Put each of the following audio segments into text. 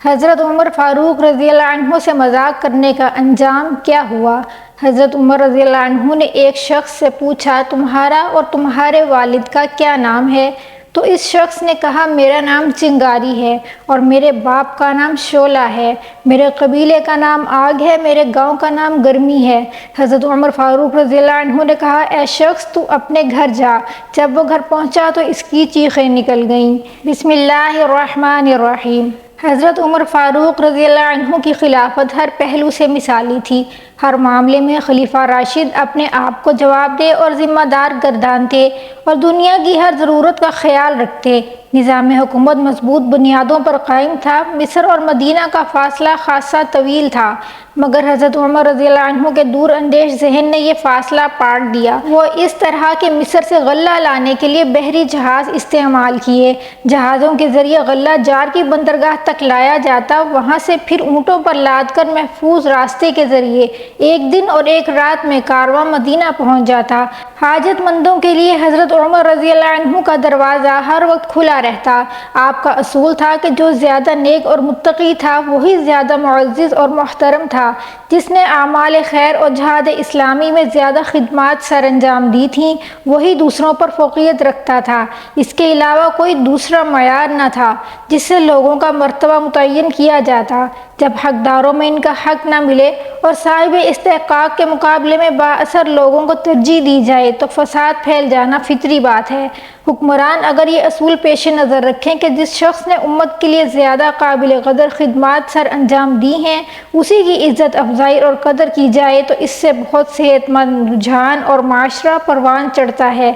حضرت عمر فاروق رضی اللہ عنہ سے مذاق کرنے کا انجام کیا ہوا؟ حضرت عمر رضی اللہ عنہ نے ایک شخص سے پوچھا، تمہارا اور تمہارے والد کا کیا نام ہے؟ تو اس شخص نے کہا، میرا نام چنگاری ہے اور میرے باپ کا نام شعلہ ہے، میرے قبیلے کا نام آگ ہے، میرے گاؤں کا نام گرمی ہے۔ حضرت عمر فاروق رضی اللہ عنہ نے کہا، اے شخص تو اپنے گھر جا۔ جب وہ گھر پہنچا تو اس کی چیخیں نکل گئیں۔ بسم اللہ الرحمن الرحیم۔ حضرت عمر فاروق رضی اللہ عنہ کی خلافت ہر پہلو سے مثالی تھی۔ ہر معاملے میں خلیفہ راشد اپنے آپ کو جواب دہ اور ذمہ دار گردانتے اور دنیا کی ہر ضرورت کا خیال رکھتے۔ نظام حکومت مضبوط بنیادوں پر قائم تھا۔ مصر اور مدینہ کا فاصلہ خاصا طویل تھا، مگر حضرت عمر رضی اللہ عنہ کے دور اندیش ذہن نے یہ فاصلہ پاٹ دیا۔ وہ اس طرح کہ مصر سے غلہ لانے کے لیے بحری جہاز استعمال کیے۔ جہازوں کے ذریعے غلہ جار کی بندرگاہ تک لایا جاتا، وہاں سے پھر اونٹوں پر لاد کر محفوظ راستے کے ذریعے ایک دن اور ایک رات میں کارواں مدینہ پہنچ جاتا۔ حاجت مندوں کے لیے حضرت عمر رضی اللہ عنہ کا دروازہ ہر وقت کھلا رہتا۔ آپ کا اصول تھا کہ جو زیادہ نیک اور متقی تھا وہی زیادہ معزز اور محترم تھا۔ جس نے اعمال خیر اور جہاد اسلامی میں زیادہ خدمات سر انجام دی تھیں وہی دوسروں پر فوقیت رکھتا تھا۔ اس کے علاوہ کوئی دوسرا معیار نہ تھا جس سے لوگوں کا مرتبہ متعین کیا جاتا۔ جب حقداروں میں ان کا حق نہ ملے اور صاحب استحقاق کے مقابلے میں بااثر لوگوں کو ترجیح دی جائے تو فساد پھیل جانا فطری بات ہے۔ حکمران اگر یہ اصول پیش نظر رکھیں کہ جس شخص نے امت کے لیے زیادہ قابل قدر خدمات سر انجام دی ہیں اسی کی عزت افزائی اور قدر کی جائے تو اس سے بہت صحت مند رجحان اور معاشرہ پروان چڑھتا ہے۔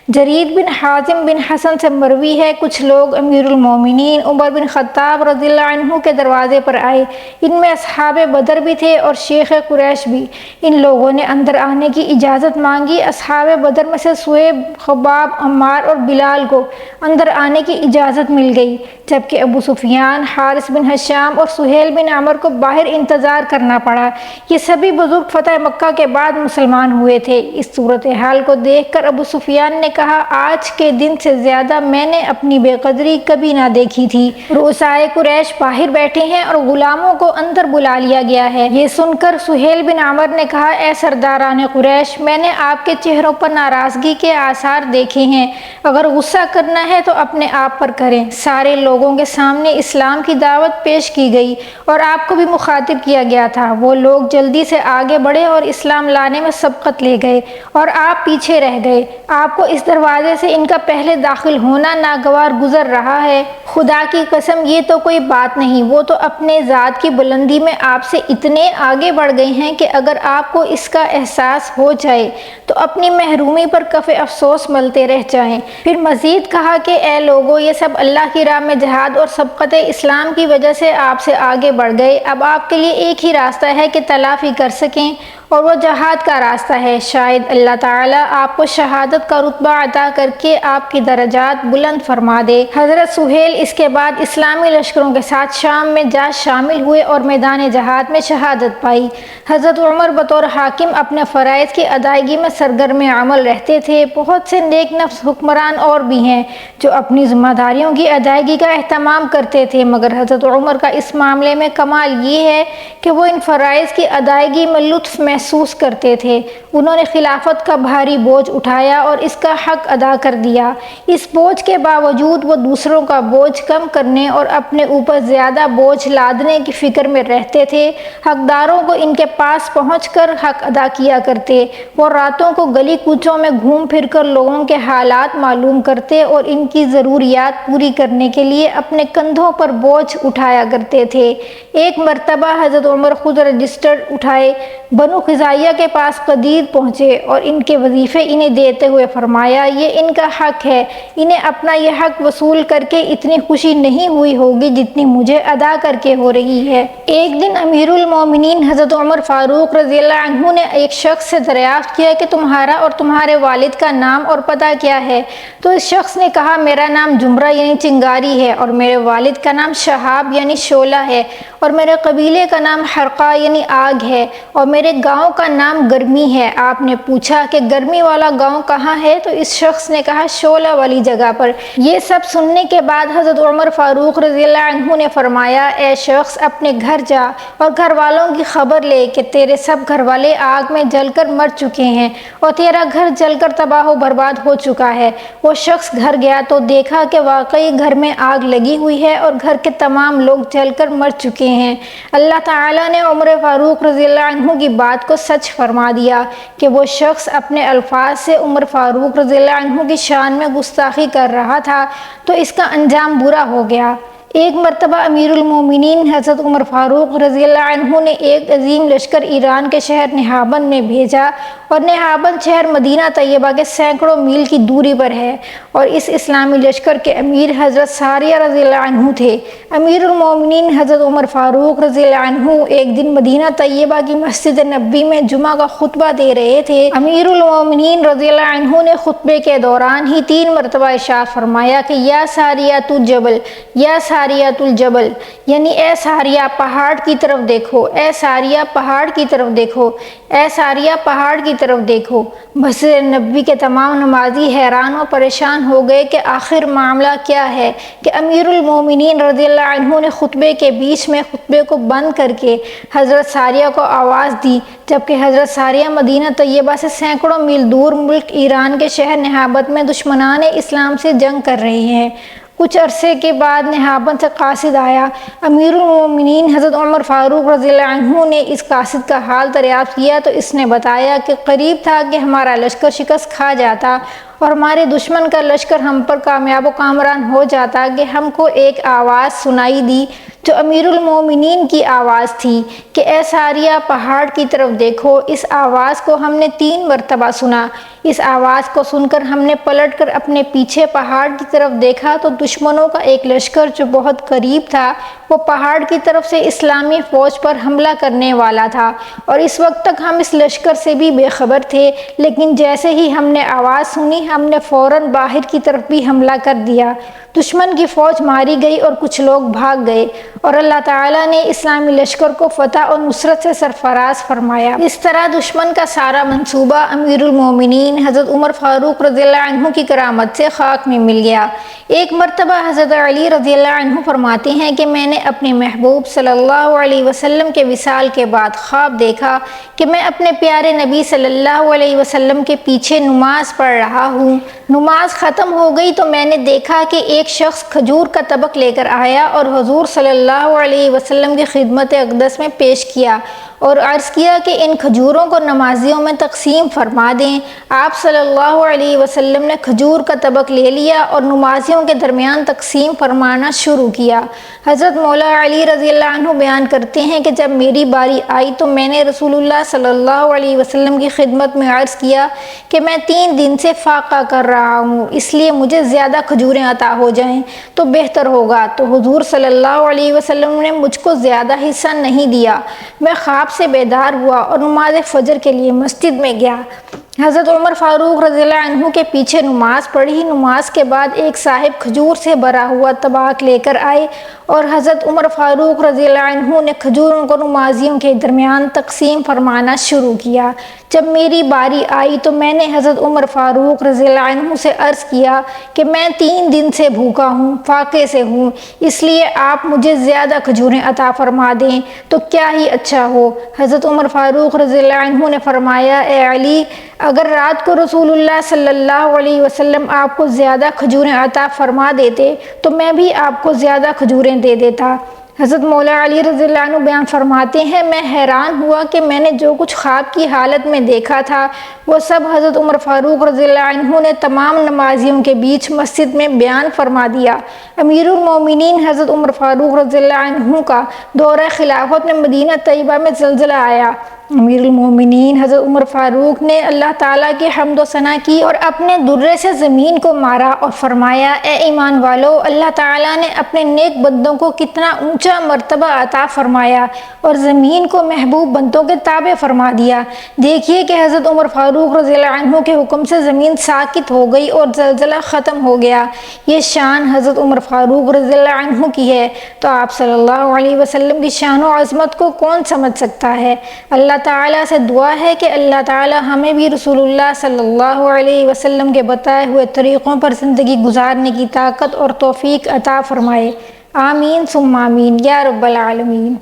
جریر بن حازم بن حسن سے مروی ہے، کچھ لوگ امیر المومنین عمر بن خطاب رضی اللہ عنہ کے دروازے پر آئے۔ ان میں اصحاب بدر بھی تھے اور شیخ قریش بھی۔ ان لوگوں نے اندر آنے کی اجازت مانگی۔ اصحاب بدر میں سے صہیب، خباب، عمار اور بلال کو اندر آنے کی اجازت مل گئی، جبکہ ابو سفیان، حارث بن ہشام اور سہیل بن عمر کو باہر انتظار کرنا پڑا۔ یہ سبھی بزرگ فتح مکہ کے بعد مسلمان ہوئے تھے۔ اس صورتحال کو دیکھ کر ابو سفیان نے کہا، آج کے دن سے زیادہ میں نے اپنی بے قدری کبھی نہ دیکھی تھی۔ رؤسائے قریش باہر بیٹھے ہیں اور غلاموں کو اندر بلا لیا گیا ہے۔ یہ سن کر سہیل بن عمر نے کہا، اے سرداران قریش، میں نے آپ کے چہروں پر ناراضگی کے آثار دیکھے ہیں۔ اگر غصہ کرنا ہے تو اپنے آپ پر کریں۔ سارے لوگوں کے سامنے اسلام کی دعوت پیش کی گئی اور آپ کو بھی مخاطب کیا گیا تھا۔ وہ لوگ جلدی سے آگے بڑھے اور اسلام لانے میں سبقت لے گئے اور آپ پیچھے رہ گئے۔ آپ کو اس دروازے سے ان کا پہلے داخل ہونا ناگوار گزر رہا ہے۔ خدا کی قسم یہ تو کوئی بات نہیں، وہ تو اپنے ذات کی بلندی میں آپ سے اتنے آگے بڑھ گئے ہیں کہ اگر آپ کو اس کا احساس ہو جائے تو اپنی محرومی پر کف افسوس ملتے رہ جائیں۔ پھر مزید کہا کہ اے لوگو، یہ سب اللہ کی راہ میں جہاد اور سبقت اسلام کی وجہ سے آپ سے آگے بڑھ گئے۔ اب آپ کے لیے ایک ہی راستہ ہے کہ تلافی کر سکیں اور وہ جہاد کا راستہ ہے۔ شاید اللہ تعالیٰ آپ کو شہادت کا رتبہ عطا کر کے آپ کی درجات بلند فرما دے۔ حضرت سہیل اس کے بعد اسلامی لشکروں کے ساتھ شام میں جا شامل ہوئے اور میدان جہاد میں شہادت پائی۔ حضرت عمر بطور حاکم اپنے فرائض کی ادائیگی میں سرگرم عمل رہتے تھے۔ بہت سے نیک نفس حکمران اور بھی ہیں جو اپنی ذمہ داریوں کی ادائیگی کا اہتمام کرتے تھے، مگر حضرت عمر کا اس معاملے میں کمال یہ ہے کہ وہ ان فرائض کی ادائیگی میں لطف محسوس کرتے تھے۔ انہوں نے خلافت کا بھاری بوجھ اٹھایا اور اس کا حق ادا کر دیا۔ اس بوجھ کے باوجود وہ دوسروں کا بوجھ کم کرنے اور اپنے اوپر زیادہ بوجھ لادنے کی فکر میں رہتے تھے۔ حقداروں کو ان کے پاس پہنچ کر حق ادا کیا کرتے۔ وہ راتوں کو گلی کوچوں میں گھوم پھر کر لوگوں کے حالات معلوم کرتے اور ان کی ضروریات پوری کرنے کے لیے اپنے کندھوں پر بوجھ اٹھایا کرتے تھے۔ ایک مرتبہ حضرت عمر خود رجسٹر اٹھائے بنو خزاعیہ کے پاس قدید پہنچے اور ان کے وظیفے انہیں دیتے ہوئے فرمایا، یہ ان کا حق ہے، انہیں اپنا یہ حق وصول کر کے اتنی خوشی نہیں ہوئی ہوگی جتنی مجھے ادا کر کے ہو رہی ہے۔ ایک دن امیر المومنین حضرت عمر فاروق رضی اللہ عنہ نے ایک شخص سے دریافت کیا کہ تمہارا اور تمہارے والد کا نام اور پتہ کیا ہے؟ تو اس شخص نے کہا، میرا نام جمرہ یعنی چنگاری ہے اور میرے والد کا نام شہاب یعنی شعلہ ہے اور میرے قبیلے کا نام حرقہ یعنی آگ ہے اور میرے گاؤں گاؤں کا نام گرمی ہے۔ آپ نے پوچھا کہ گرمی والا گاؤں کہاں ہے؟ تو اس شخص نے کہا شعلہ والی جگہ پر۔ یہ سب سننے کے بعد حضرت عمر فاروق رضی اللہ عنہ نے فرمایا، اے شخص اپنے گھر جا اور گھر والوں کی خبر لے کہ تیرے سب گھر والے آگ میں جل کر مر چکے ہیں اور تیرا گھر جل کر تباہ و برباد ہو چکا ہے۔ وہ شخص گھر گیا تو دیکھا کہ واقعی گھر میں آگ لگی ہوئی ہے اور گھر کے تمام لوگ جل کر مر چکے ہیں۔ اللہ تعالیٰ نے عمر فاروق رضی اللہ عنہ کی بات کو سچ فرما دیا کہ وہ شخص اپنے الفاظ سے عمر فاروق رضی اللہ عنہ کی شان میں گستاخی کر رہا تھا تو اس کا انجام برا ہو گیا۔ ایک مرتبہ امیر المومنین حضرت عمر فاروق رضی اللہ عنہ نے ایک عظیم لشکر ایران کے شہر نہابند میں بھیجا، اور نہابند شہر مدینہ طیبہ کے سینکڑوں میل کی دوری پر ہے، اور اس اسلامی لشکر کے امیر حضرت ساریہ رضی اللہ عنہ تھے۔ امیر المومنین حضرت عمر فاروق رضی اللہ عنہ ایک دن مدینہ طیبہ کی مسجد نبوی میں جمعہ کا خطبہ دے رہے تھے۔ امیر المومنین رضی اللہ عنہ نے خطبے کے دوران ہی 3 مرتبہ ارشاد فرمایا کہ یا ساریۃ الجبل، یا ساریۃ الجبل، یعنی اے ساریہ پہاڑ کی طرف دیکھو، اے ساریہ پہاڑ کی طرف دیکھو، اے ساریہ پہاڑ کی طرف دیکھو۔ مسجد نبوی کے تمام نمازی حیران و پریشان ہو گئے کہ آخر معاملہ کیا ہے کہ امیر المومنین رضی اللہ عنہ نے خطبے کے بیچ میں خطبے کو بند کر کے حضرت ساریہ کو آواز دی، جبکہ حضرت ساریہ مدینہ طیبہ سے سینکڑوں میل دور ملک ایران کے شہر نہابند میں دشمنان اسلام سے جنگ کر رہے ہیں۔ کچھ عرصے کے بعد نہابند سے قاصد آیا۔ امیر المومنین حضرت عمر فاروق رضی اللہ عنہ نے اس قاصد کا حال دریافت کیا تو اس نے بتایا کہ قریب تھا کہ ہمارا لشکر شکست کھا جاتا اور ہمارے دشمن کا لشکر ہم پر کامیاب و کامران ہو جاتا کہ ہم کو ایک آواز سنائی دی جو امیر المومنین کی آواز تھی کہ اے ساریہ پہاڑ کی طرف دیکھو۔ اس آواز کو ہم نے 3 مرتبہ سنا۔ اس آواز کو سن کر ہم نے پلٹ کر اپنے پیچھے پہاڑ کی طرف دیکھا تو دشمنوں کا ایک لشکر جو بہت قریب تھا وہ پہاڑ کی طرف سے اسلامی فوج پر حملہ کرنے والا تھا، اور اس وقت تک ہم اس لشکر سے بھی بے خبر تھے، لیکن جیسے ہی ہم نے آواز سنی ہم نے فوراً باہر کی طرف بھی حملہ کر دیا۔ دشمن کی فوج ماری گئی اور کچھ لوگ بھاگ گئے، اور اللہ تعالیٰ نے اسلامی لشکر کو فتح اور نصرت سے سرفراز فرمایا۔ اس طرح دشمن کا سارا منصوبہ امیر المومنین حضرت عمر فاروق رضی اللہ عنہ کی کرامت سے خاک میں مل گیا۔ ایک مرتبہ حضرت علی رضی اللہ عنہ فرماتے ہیں کہ میں نے اپنے محبوب صلی اللہ علیہ وسلم کے وصال کے بعد خواب دیکھا کہ میں اپنے پیارے نبی صلی اللہ علیہ وسلم کے پیچھے نماز پڑھ رہا ہوں۔ نماز ختم ہو گئی تو میں نے دیکھا کہ ایک شخص کھجور کا طبق لے کر آیا اور حضور صلی اللہ علیہ وسلم کی خدمت اقدس میں پیش کیا اور عرض کیا کہ ان کھجوروں کو نمازیوں میں تقسیم فرما دیں۔ آپ صلی اللہ علیہ وسلم نے کھجور کا طبق لے لیا اور نمازیوں کے درمیان تقسیم فرمانا شروع کیا۔ حضرت مولا علی رضی اللہ عنہ بیان کرتے ہیں کہ جب میری باری آئی تو میں نے رسول اللہ صلی اللہ علیہ وسلم کی خدمت میں عرض کیا کہ میں 3 دن سے فاقہ کر رہا ہوں، اس لیے مجھے زیادہ کھجوریں عطا ہو جائیں تو بہتر ہوگا۔ تو حضور صلی اللہ علیہ وسلم نے مجھ کو زیادہ حصہ نہیں دیا۔ میں خواب سے بیدار ہوا اور نماز فجر کے لیے مسجد میں گیا۔ حضرت عمر فاروق رضی اللہ عنہ کے پیچھے نماز پڑھی۔ نماز کے بعد ایک صاحب کھجور سے بھرا ہوا طبق لے کر آئے اور حضرت عمر فاروق رضی اللہ عنہ نے کھجوروں کو نمازیوں کے درمیان تقسیم فرمانا شروع کیا۔ جب میری باری آئی تو میں نے حضرت عمر فاروق رضی اللہ عنہ سے عرض کیا کہ میں 3 دن سے بھوکا ہوں، فاقے سے ہوں، اس لیے آپ مجھے زیادہ کھجوریں عطا فرما دیں تو کیا ہی اچھا ہو۔ حضرت عمر فاروق رضی اللہ عنہ نے فرمایا، اے علی، اگر رات کو رسول اللہ صلی اللہ علیہ وسلم آپ کو زیادہ کھجوریں عطا فرما دیتے تو میں بھی آپ کو زیادہ کھجوریں دے دیتا۔ حضرت مولا علی رضی اللہ عنہ بیان فرماتے ہیں، میں حیران ہوا کہ میں نے جو کچھ خواب کی حالت میں دیکھا تھا وہ سب حضرت عمر فاروق رضی اللہ عنہ نے تمام نمازیوں کے بیچ مسجد میں بیان فرما دیا۔ امیر المومنین حضرت عمر فاروق رضی اللہ عنہ کا دورہ خلافت میں مدینہ طیبہ میں زلزلہ آیا۔ امیر المومنین حضرت عمر فاروق نے اللہ تعالیٰ کی حمد و ثنا کی اور اپنے درے سے زمین کو مارا اور فرمایا، اے ایمان والو، اللہ تعالیٰ نے اپنے نیک بندوں کو کتنا اونچا مرتبہ عطا فرمایا اور زمین کو محبوب بندوں کے تابع فرما دیا۔ دیکھیے کہ حضرت عمر فاروق رضی اللہ عنہ کے حکم سے زمین ساکت ہو گئی اور زلزلہ ختم ہو گیا۔ یہ شان حضرت عمر فاروق رضی اللہ عنہ کی ہے، تو آپ صلی اللہ علیہ وسلم کی شان و عظمت کو کون سمجھ سکتا ہے۔ اللہ اللہ تعالیٰ سے دعا ہے کہ اللہ تعالیٰ ہمیں بھی رسول اللہ صلی اللہ علیہ وسلم کے بتائے ہوئے طریقوں پر زندگی گزارنے کی طاقت اور توفیق عطا فرمائے۔ آمین ثم آمین یا رب العالمین۔